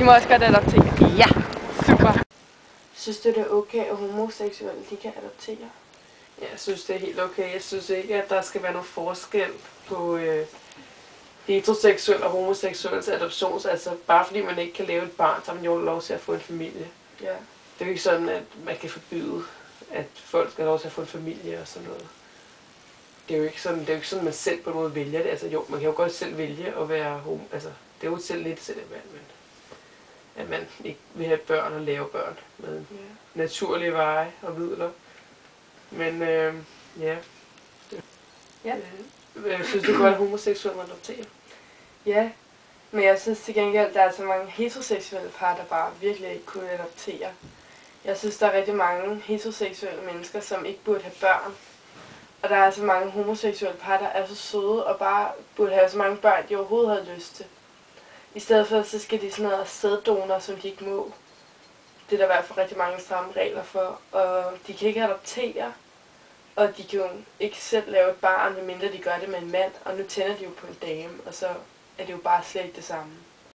De må også godt adoptere. Ja. Super. Synes du, det er okay, at homoseksuelle de kan adoptere? Ja, jeg synes, det er helt okay. Jeg synes ikke, at der skal være nogen forskel på heteroseksuel og homoseksuel til adoption. Altså, bare fordi man ikke kan lave et barn, så har man jo lov til at få en familie. Ja. Det er jo ikke sådan, at man kan forbyde, at folk skal have lov til at få en familie og sådan noget. Det er jo ikke sådan, at man selv på en måde vælger det. Altså jo, man kan jo godt selv vælge at være homo. Altså, det er jo selv lidt selv et valg, men at man ikke vil have børn og lave børn med naturlige veje og midler. Men ja. Synes du godt, at homoseksuelle må adoptere? Ja, men jeg synes til gengæld, at der er så mange heteroseksuelle par, der bare virkelig ikke kunne adoptere. Jeg synes, der er rigtig mange heteroseksuelle mennesker, som ikke burde have børn. Og der er så mange homoseksuelle par, der er så søde og bare burde have så mange børn, de overhovedet havde lyst til. I stedet for, så skal de sådan noget sæddonor, som de ikke må. Det er der i hvert fald rigtig mange stramme regler for. Og de kan ikke adoptere, og de kan jo ikke selv lave et barn, medmindre de gør det med en mand. Og nu tænder de jo på en dame, og så er det jo bare slet ikke det samme.